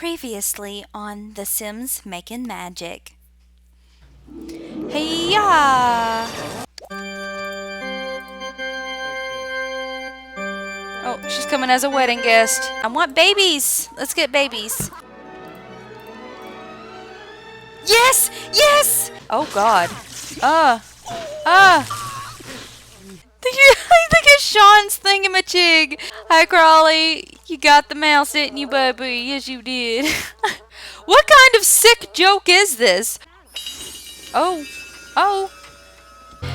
Previously on The Sims Makin Magic. Hey ya! Oh, she's coming as a wedding guest. I want babies! Let's get babies. Yes! Yes! Oh god. Look at Sean's thingamajig. Hi, Crawley. You got the mouse, didn't you, baby? Yes, you did. What kind of sick joke is this? Oh. Oh.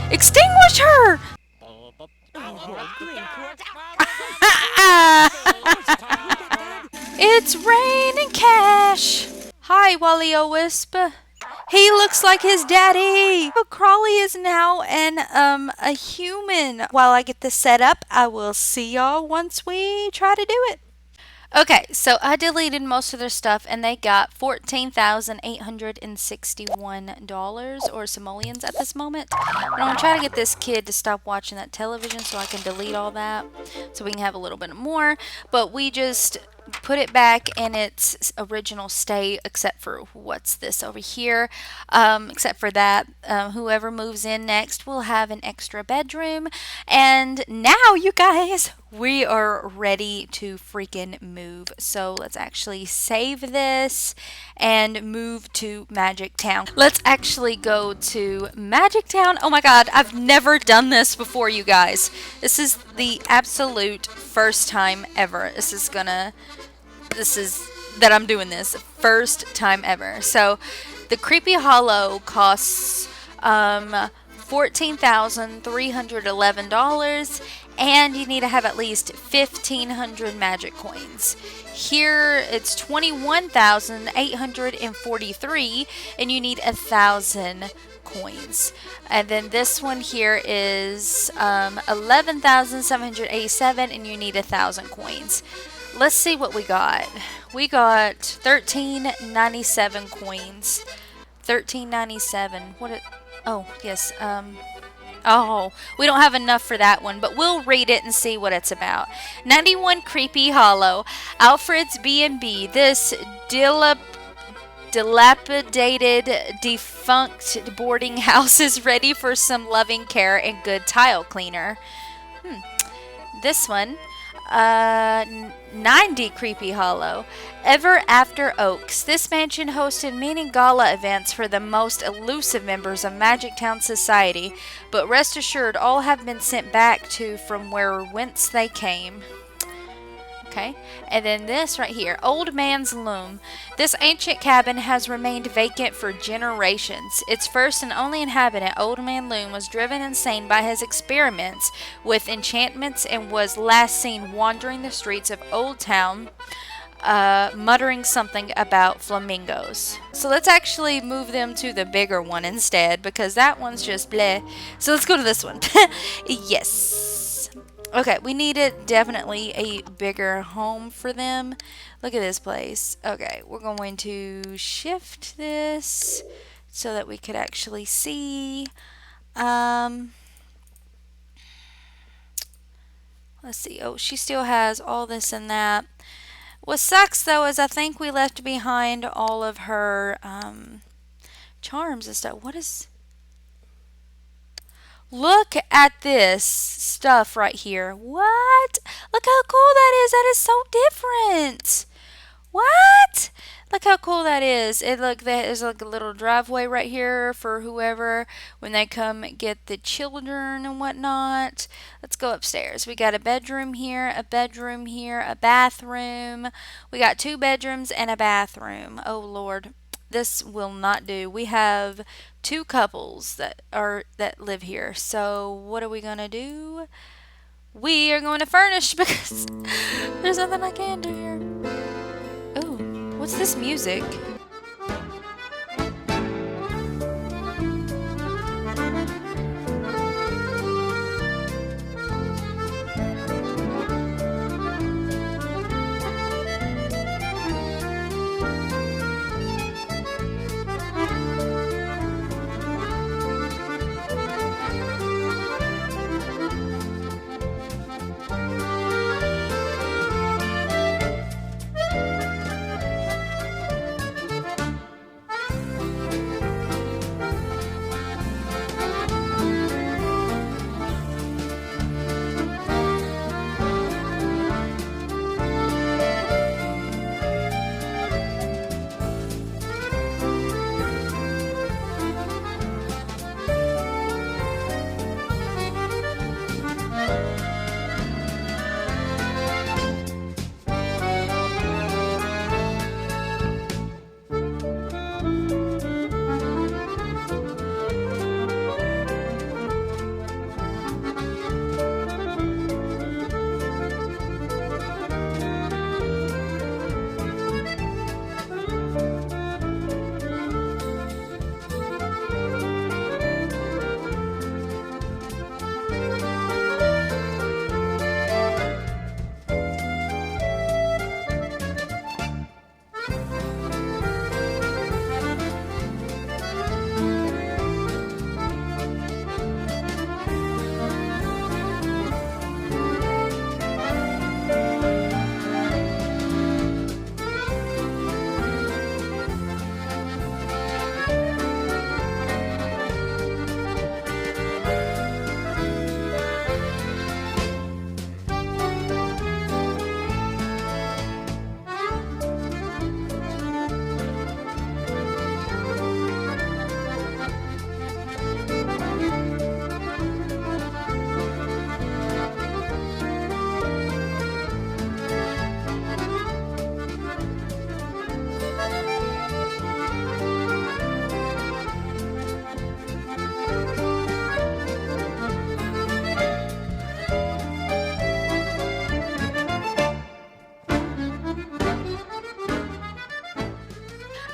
Extinguish her! It's raining cash. Hi, Wally O Wisp. He looks like his daddy. Oh, Crawley is now a human. While I get this set up, I will see y'all once we try to do it. Okay, so I deleted most of their stuff and they got $14,861 or simoleons at this moment. And I'm going to try to get this kid to stop watching that television so I can delete all that so we can have a little bit more. But we just put it back in its original state except for what's this over here. Except for that, whoever moves in next will have an extra bedroom. And now, you guys, we are ready to freaking move. So let's actually save this and move to Magic Town. Let's actually go to Magic Town. Oh my god, I've never done this before, you guys. This is the absolute first time ever. That I'm doing this. First time ever. So the Creepy Hollow costs $14,311 and you need to have at least 1,500 magic coins. Here it's 21,843 and you need 1,000 coins. And then this one here is 11,787 and you need 1,000 coins. Let's see what we got. We got 1397 coins. 1397. Oh, yes. Oh, we don't have enough for that one, but we'll read it and see what it's about. 91 Creepy Hollow. Alfred's B&B. This dilapidated, defunct boarding house is ready for some loving care and good tile cleaner. This one. 90 Creepy Hollow. Ever After Oaks. This mansion hosted many gala events for the most elusive members of Magic Town society, but rest assured all have been sent back to from whence they came. Okay, and then this right here, Old Man's Loom. This ancient cabin has remained vacant for generations. Its first and only inhabitant, Old Man Loom, was driven insane by his experiments with enchantments and was last seen wandering the streets of Old Town, muttering something about flamingos. So let's actually move them to the bigger one instead, because that one's just bleh. So let's go to this one. Yes. Okay, we needed definitely a bigger home for them. Look at this place. Okay, we're going to shift this so that we could actually see. Let's see. Oh, she still has all this and that. What sucks, though, is I think we left behind all of her charms and stuff. What is... Look at this stuff right here. What? Look how cool that is. That is so different. What? Look how cool that is. There's like a little driveway right here for whoever when they come get the children and whatnot. Let's go upstairs. We got a bedroom here, a bedroom here, a bathroom. We got 2 bedrooms and a bathroom. Oh Lord. This will not do. We have 2 couples that live here. So what are we gonna do? We are going to furnish because there's nothing I can do here. Oh, what's this music?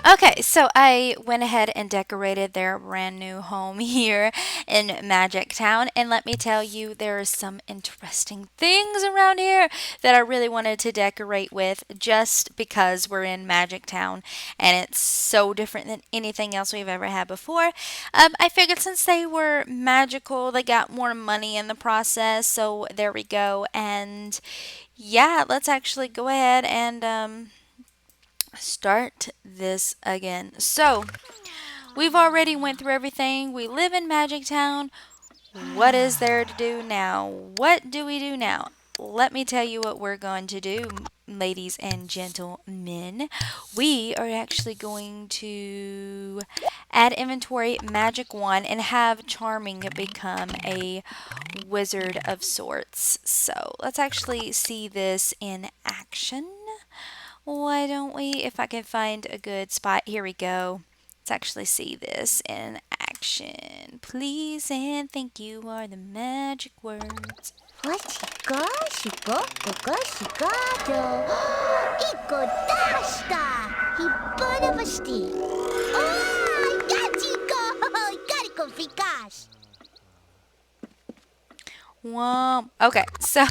Okay, so I went ahead and decorated their brand new home here in Magic Town, and let me tell you, there are some interesting things around here that I really wanted to decorate with just because we're in Magic Town and it's so different than anything else we've ever had before. I figured since they were magical, they got more money in the process, so there we go. And yeah, let's actually go ahead and start this again. So, we've already went through everything. We live in Magic Town. What is there to do now? What do we do now? Let me tell you what we're going to do, ladies and gentlemen. We are actually going to add inventory magic 1 and have charming become a wizard of sorts. So, let's actually see this in action. Why don't we, if I can find a good spot, here we go. Let's actually see this in action. Please and thank you are the magic words. わしかしかこかしかと一個出した引っ張らしてoh gachico carico ficas Womp. Okay, so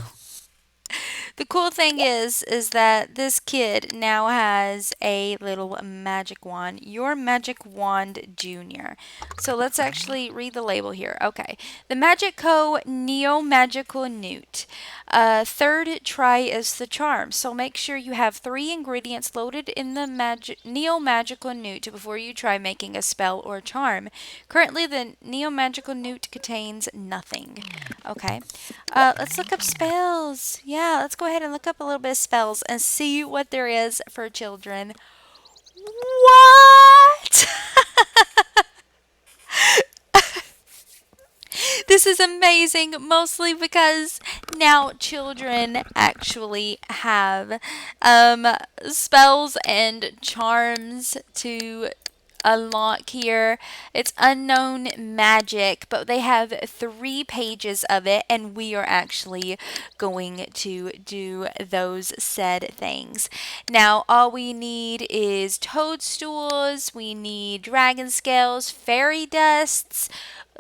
the cool thing is that this kid now has a little magic wand. Your magic wand junior. So let's actually read the label here. Okay. The Magic Co. Neo Magical Newt. Third try is the charm. So make sure you have 3 ingredients loaded in the Neo Magical Newt before you try making a spell or charm. Currently the Neo Magical Newt contains nothing. Okay. Let's look up spells. Yeah, let's go ahead and look up a little bit of spells and see what there is for children. What? This is amazing, mostly because now children actually have spells and charms to unlock here. It's unknown magic, but they have 3 pages of it, and we are actually going to do those said things. Now, all we need is toadstools, we need dragon scales, fairy dusts.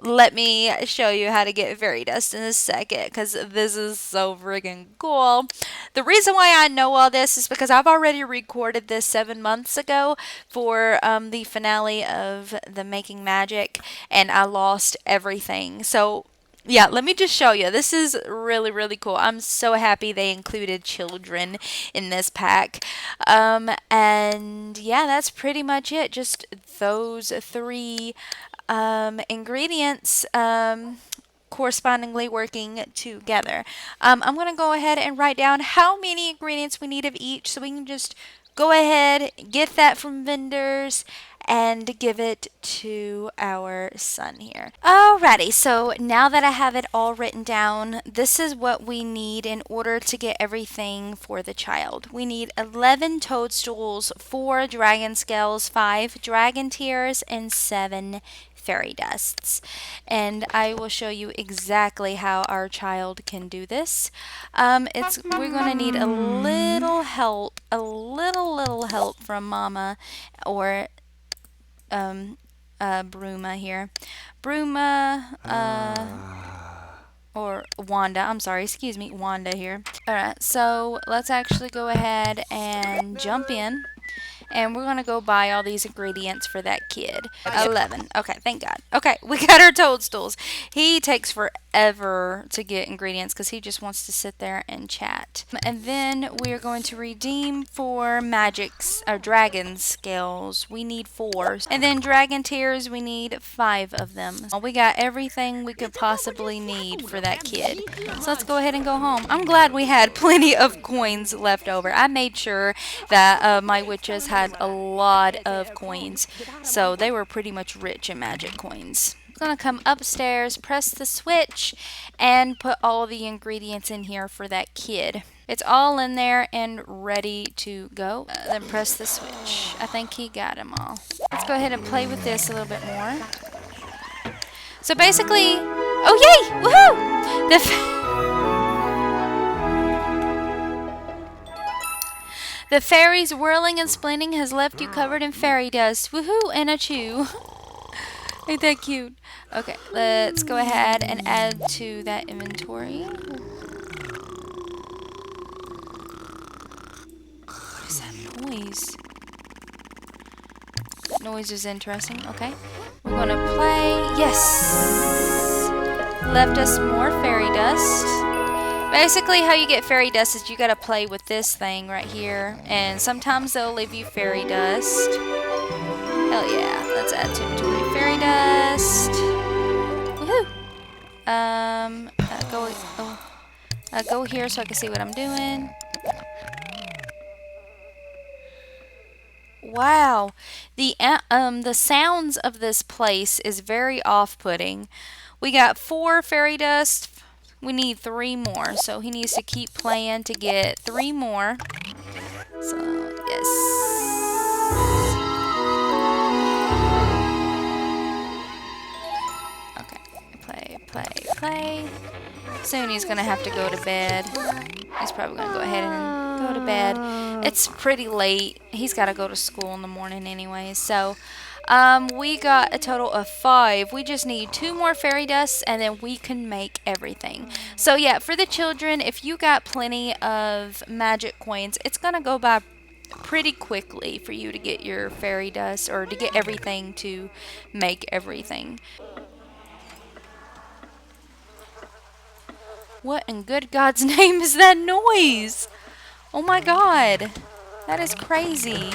Let me show you how to get fairy dust in a second because this is so friggin' cool. The reason why I know all this is because I've already recorded this 7 months ago for the finale of the Making Magic, and I lost everything. So yeah, let me just show you. This is really, really cool. I'm so happy they included children in this pack. And yeah, that's pretty much it. Just those 3 ingredients correspondingly working together. I'm going to go ahead and write down how many ingredients we need of each so we can just go ahead, get that from vendors, and give it to our son here. Alrighty, so now that I have it all written down, this is what we need in order to get everything for the child. We need 11 toadstools, 4 dragon scales, 5 dragon tears, and 7 fairy dusts. And I will show you exactly how our child can do this. We're going to need a little help, a little help from Mama or Bruma here. Bruma, or Wanda, I'm sorry, excuse me, Wanda here. Alright, so let's actually go ahead and jump in. And we're going to go buy all these ingredients for that kid. 11. Okay, thank God. Okay, we got our toadstools. He takes forever to get ingredients because he just wants to sit there and chat. And then we are going to redeem for magics, or dragon scales. We need 4. And then dragon tears, we need 5 of them. We got everything we could possibly need for that kid. So let's go ahead and go home. I'm glad we had plenty of coins left over. I made sure that my witches had a lot of coins, so they were pretty much rich in magic coins. I'm gonna come upstairs, press the switch, and put all the ingredients in here for that kid. It's all in there and ready to go. Then press the switch. I think he got them all. Let's go ahead and play with this a little bit more. So basically, oh yay, woohoo! The fairy's whirling and spinning has left you covered in fairy dust. Woohoo and a chew. Ain't that cute? Okay, let's go ahead and add to that inventory. What is that noise? That noise is interesting. Okay. We're gonna play. Yes! Left us more fairy dust. Basically, how you get fairy dust is you gotta play with this thing right here. And sometimes they'll leave you fairy dust. Hell yeah. Let's add to inventory fairy dust. Woohoo! Go here so I can see what I'm doing. Wow, the sounds of this place is very off-putting. We got 4 fairy dust. We need 3 more, so he needs to keep playing to get 3 more. So yes. Okay, play. Soon he's gonna have to go to bed. He's probably gonna go ahead and go to bed. It's pretty late. He's got to go to school in the morning anyway. So, we got a total of 5. We just need 2 more fairy dusts, and then we can make everything. So yeah, for the children, if you got plenty of magic coins, it's gonna go by pretty quickly for you to get your fairy dust or to get everything to make everything. What in good God's name is that noise? Oh my God, that is crazy.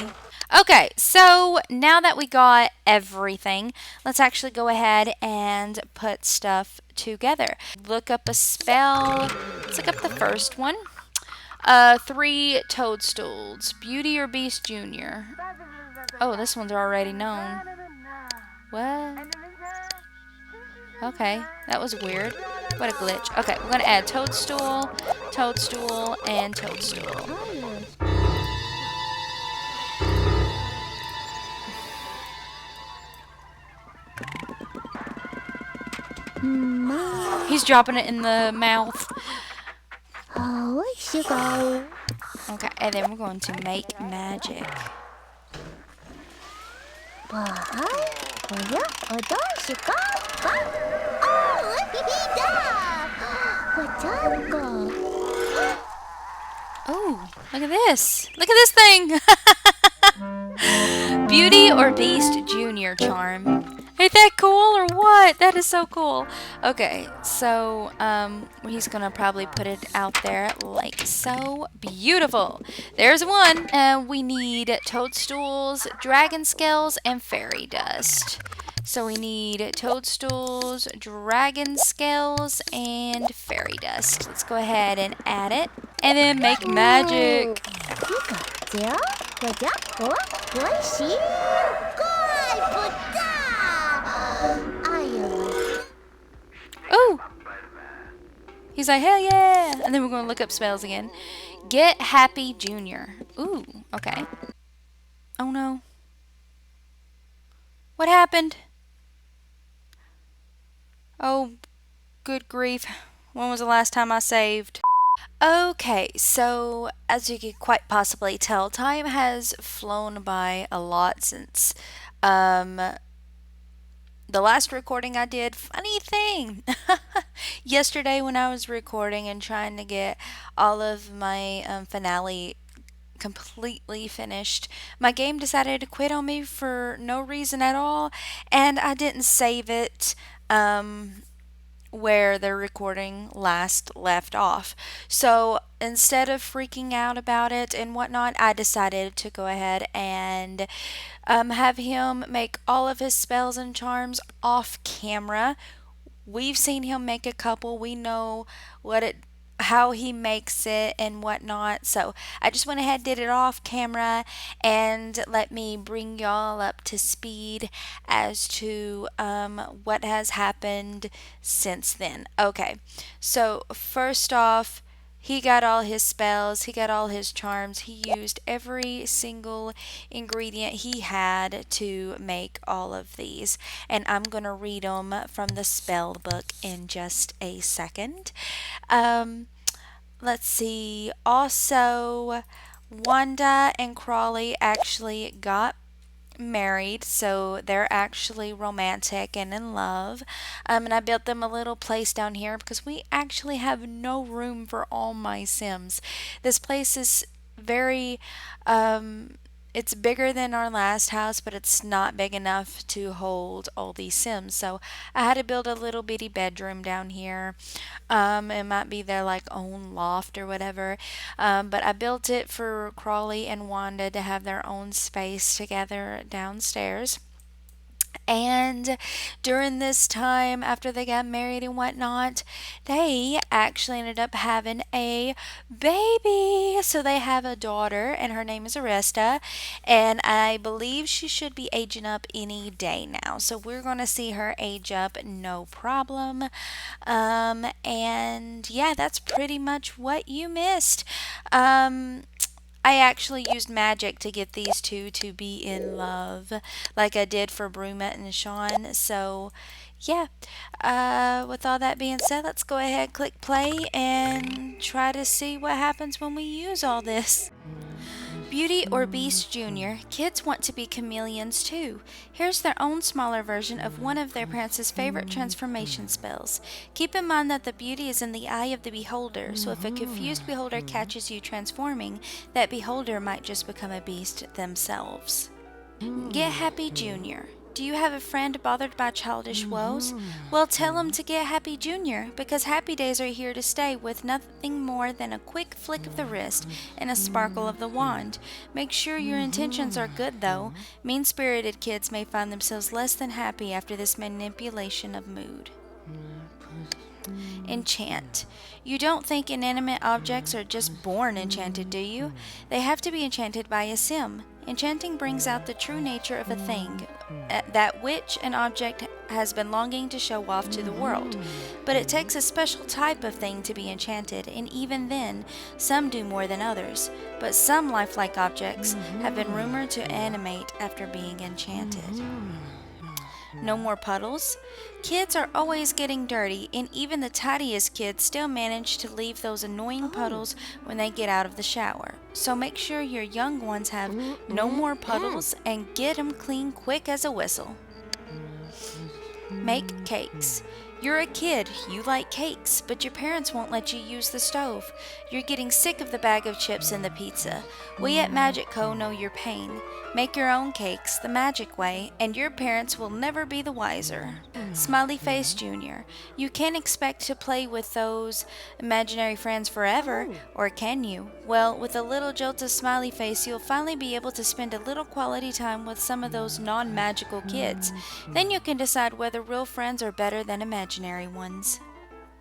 Okay, so now that we got everything, let's actually go ahead and put stuff together. Look up a spell. Let's look up the first one. 3 toadstools. Beauty or Beast Junior. Oh, this one's already known. What? Okay, that was weird. What a glitch. Okay, we're going to add toadstool, toadstool, and toadstool. He's dropping it in the mouth. Okay, and then we're going to make magic. Oh, look at this. Look at this thing. Beauty or Beast Junior charm. Ain't that cool or what? That is so cool. Okay, so he's gonna probably put it out there like so. Beautiful. There's one. We need toadstools, dragon scales, and fairy dust. So we need toadstools, dragon scales, and fairy dust. Let's go ahead and add it. And then make magic. Oh! He's like, hell yeah! And then we're going to look up spells again. Get Happy Junior. Ooh, okay. Oh no. What happened? Oh, good grief. When was the last time I saved? Okay, so as you could quite possibly tell, time has flown by a lot since the last recording I did. Funny thing, yesterday when I was recording and trying to get all of my finale completely finished, my game decided to quit on me for no reason at all, and I didn't save it where the recording last left off. So instead of freaking out about it and whatnot, I decided to go ahead and have him make all of his spells and charms off camera. We've seen him make a couple. We know how he makes it and whatnot. So I just went ahead, did it off camera, and let me bring y'all up to speed as to what has happened since then. Okay, so first off, he got all his spells, he got all his charms, he used every single ingredient he had to make all of these. And I'm going to read them from the spell book in just a second. Let's see. Also, Wanda and Crawley actually got married, so they're actually romantic and in love. And I built them a little place down here because we actually have no room for all my Sims. This place is very, um, it's bigger than our last house, but it's not big enough to hold all these Sims. So I had to build a little bitty bedroom down here. It might be their like own loft or whatever. But I built it for Crawley and Wanda to have their own space together downstairs. And during this time, after they got married and whatnot, they actually ended up having a baby. So they have a daughter, and her name is Aresta. And I believe she should be aging up any day now. So we're going to see her age up, no problem. And yeah, that's pretty much what you missed. Um, I actually used magic to get these two to be in love, like I did for Bruma and Sean. So, yeah. With all that being said, let's go ahead, click play, and try to see what happens when we use all this. Beauty or Beast Jr., kids want to be chameleons too. Here's their own smaller version of one of their parents' favorite transformation spells. Keep in mind that the beauty is in the eye of the beholder, so if a confused beholder catches you transforming, that beholder might just become a beast themselves. Get Happy Jr. Do you have a friend bothered by childish woes? Well, tell him to get Happy Jr. because happy days are here to stay with nothing more than a quick flick of the wrist and a sparkle of the wand. Make sure your intentions are good, though. Mean-spirited kids may find themselves less than happy after this manipulation of mood. Enchant. You don't think inanimate objects are just born enchanted, do you? They have to be enchanted by a sim. Enchanting brings out the true nature of a thing, that which an object has been longing to show off to the world. But it takes a special type of thing to be enchanted, and even then, some do more than others. But some lifelike objects have been rumored to animate after being enchanted. No more puddles? Kids are always getting dirty, and even the tidiest kids still manage to leave those annoying puddles when they get out of the shower. So make sure your young ones have no more puddles and get them clean quick as a whistle. Make cakes. You're a kid, you like cakes, but your parents won't let you use the stove. You're getting sick of the bag of chips and the pizza. We at Magic Co. know your pain. Make your own cakes the magic way, and your parents will never be the wiser. Smiley Face Jr. You can't expect to play with those imaginary friends forever, or can you? Well, with a little jolt of Smiley Face, you'll finally be able to spend a little quality time with some of those non-magical kids. Then you can decide whether real friends are better than imaginary ones.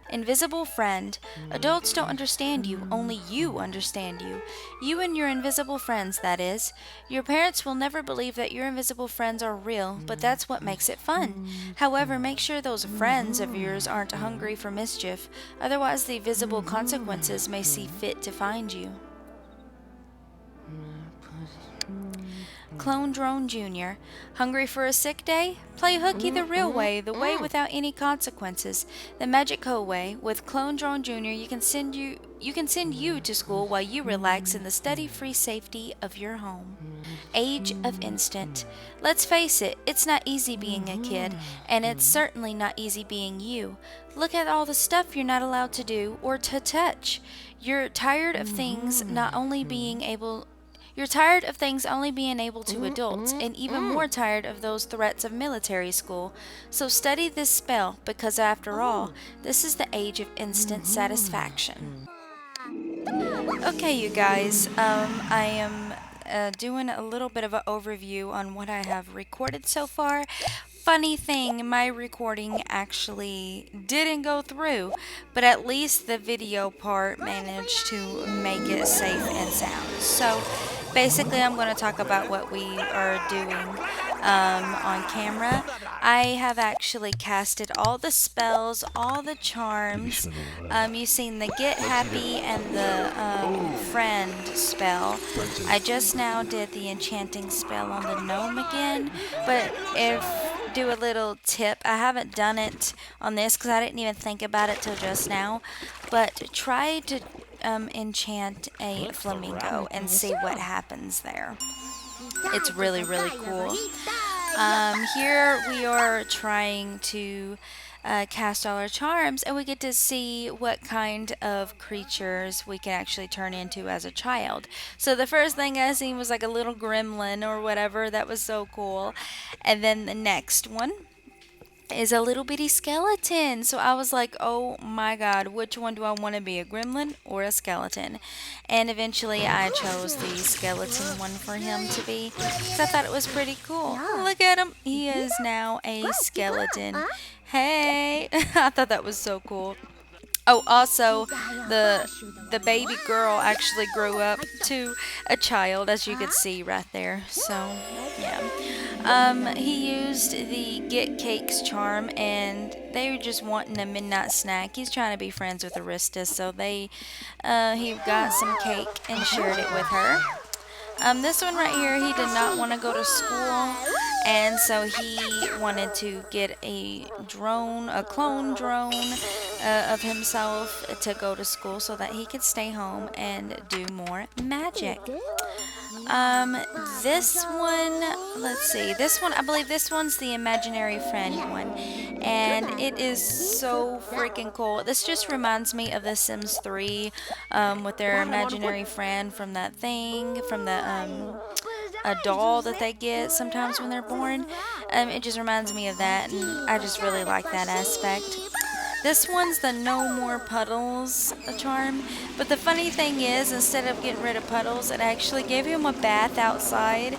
Invisible friend. Adults don't understand you, only you understand you. You and your invisible friends, that is. Your parents will never believe that your invisible friends are real, but that's what makes it fun. However, make sure those friends of yours aren't hungry for mischief, otherwise the visible consequences may see fit to find you. Clone Drone Jr. Hungry for a sick day? Play hooky the real way, the way without any consequences. The Magic Co way. With Clone Drone Jr. you can send you to school while you relax in the study-free safety of your home. Age of Instant. Let's face it, it's not easy being a kid, and it's certainly not easy being you. Look at all the stuff you're not allowed to do or to touch. You're tired of things only being able to adults, and even more tired of those threats of military school. So study this spell, because after all, this is the age of instant satisfaction. Okay, you guys, I am doing a little bit of an overview on what I have recorded so far. Funny thing, my recording actually didn't go through, but at least the video part managed to make it safe and sound. So basically, I'm going to talk about what we are doing on camera. I have actually casted all the spells, all the charms. You've seen the Get Happy and the Friend spell. I just now did the enchanting spell on the gnome again, but do a little tip. I haven't done it on this because I didn't even think about it till just now, but try to enchant a flamingo and see what happens there. It's really, really cool. Here we are trying to cast all our charms, and we get to see what kind of creatures we can actually turn into as a child. So the first thing I seen was like a little gremlin or whatever. That was so cool. And then the next one is a little bitty skeleton. So I was like, oh my god, which one do I want to be, a gremlin or a skeleton? And eventually I chose the skeleton one for him to be because I thought it was pretty cool. Look at him. He is now a skeleton. Hey, I thought that was so cool. Oh, also, the baby girl actually grew up to a child, as you could see right there. So, yeah. He used the Get Cakes charm, and they were just wanting a midnight snack. He's trying to be friends with Arista, so he got some cake and shared it with her. This one right here, he did not want to go to school, and so he wanted to get a drone, a clone drone of himself to go to school so that he could stay home and do more magic. This one, let's see, this one, I believe this one's the imaginary friend one, and it is so freaking cool. This just reminds me of The Sims 3, with their imaginary friend from that thing, from the, a doll that they get sometimes when they're born. It just reminds me of that, and I just really like that aspect. This one's the No More Puddles charm, but the funny thing is, instead of getting rid of puddles, it actually gave him a bath outside.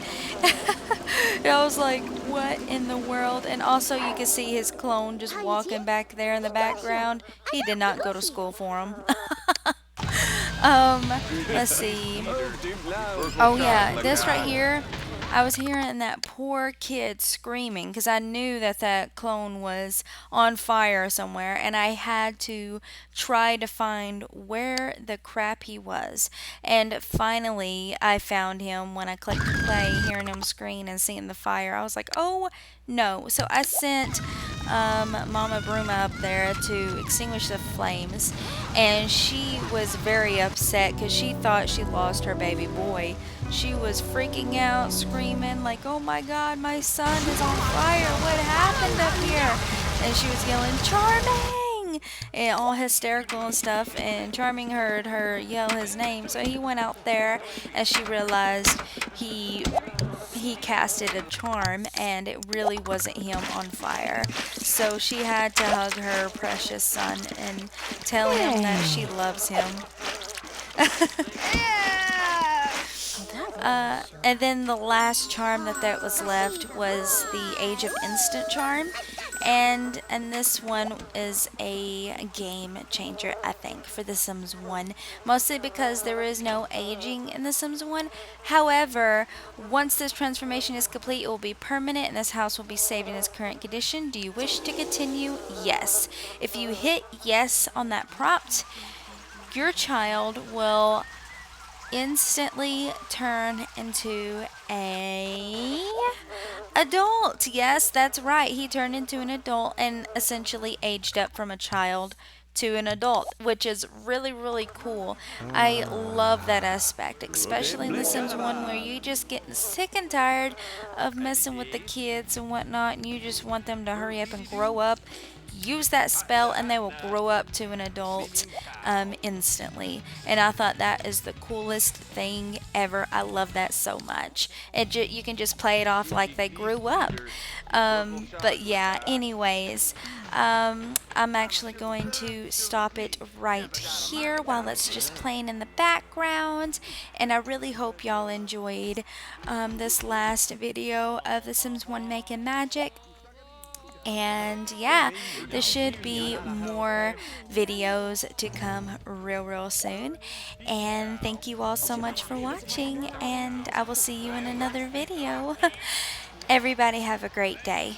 I was like, what in the world? And also you can see his clone just walking back there in the background. He did not go to school for him. Let's see. Oh yeah, this right here, I was hearing that poor kid screaming because I knew that that clone was on fire somewhere, and I had to try to find where the crap he was. And finally, I found him when I clicked play, hearing him scream and seeing the fire. I was like, oh no. So I sent Mama Bruma up there to extinguish the flames, and she was very upset because she thought she lost her baby boy. She was freaking out, screaming like, oh my god, my son is on fire, what happened up here? And she was yelling, Charming! And all hysterical and stuff, and Charming heard her yell his name, so he went out there, and she realized he casted a charm, and it really wasn't him on fire. So she had to hug her precious son and tell him that she loves him. And then the last charm that was left was the Age of Instant charm, and this one is a game changer, I think, for The Sims 1, mostly because there is no aging in The Sims 1. However, once this transformation is complete, it will be permanent, and this house will be saved in its current condition. Do you wish to continue? Yes. If you hit yes on that prompt, your child will instantly turn into a adult. Yes, that's right. He turned into an adult and essentially aged up from a child to an adult, which is really, really cool. I love that aspect, especially in The Sims 1 where you just get sick and tired of messing with the kids and whatnot, and you just want them to hurry up and grow up. Use that spell and they will grow up to an adult instantly, and I thought that is the coolest thing ever. I love that so much. You can just play it off like they grew up. But yeah, anyways, I'm actually going to stop it right here while it's just playing in the background, and I really hope y'all enjoyed this last video of The Sims 1 Making Magic. And yeah, there should be more videos to come real soon. And thank you all so much for watching, and I will see you in another video. Everybody have a great day.